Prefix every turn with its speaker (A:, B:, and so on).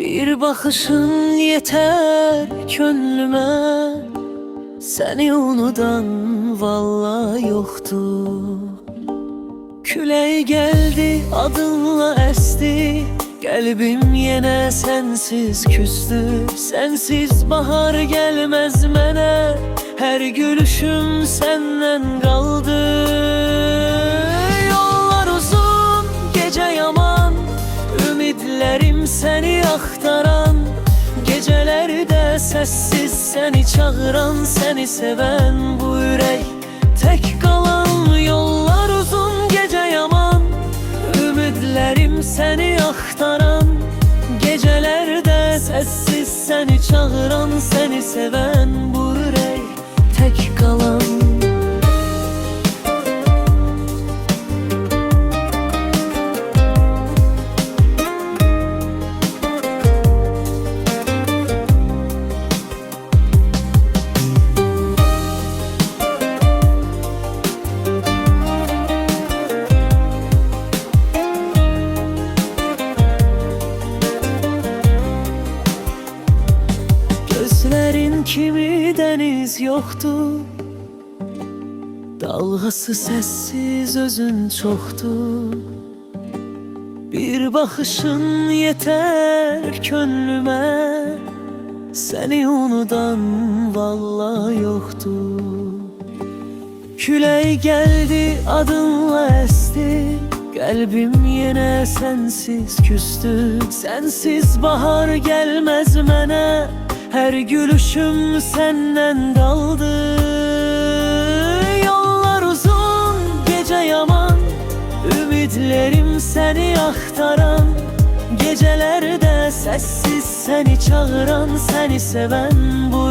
A: Bir bakışın yeter könlüme, seni unudan vallahi yoktu. Küley geldi adınla esti, kalbim yine sensiz küstü. Sensiz bahar gelmez mene, her gülüşüm senden kaldı. Yollar uzun, gece yaman, ümitlerim seni aktaran. Gecelerde sessiz seni çağıran, seni seven bu yürek tek kalan. Yollar uzun, gece yaman, ümitlerim seni aktaran. Gecelerde sessiz seni çağıran, seni seven bu yürek tek kalan. Gözlerin kimi deniz yoktu, dalgası sessiz özün çoktu. Bir bakışın yeter könlüme, seni unudan vallahi yoktu. Küley geldi adınla esti, kalbim yine sensiz küstü. Sensiz bahar gelmez mene, her gülüşüm senden daldı. Yollar uzun, gece yaman, ümitlerim seni aktaran. Gecelerde sessiz seni çağıran, seni seven bu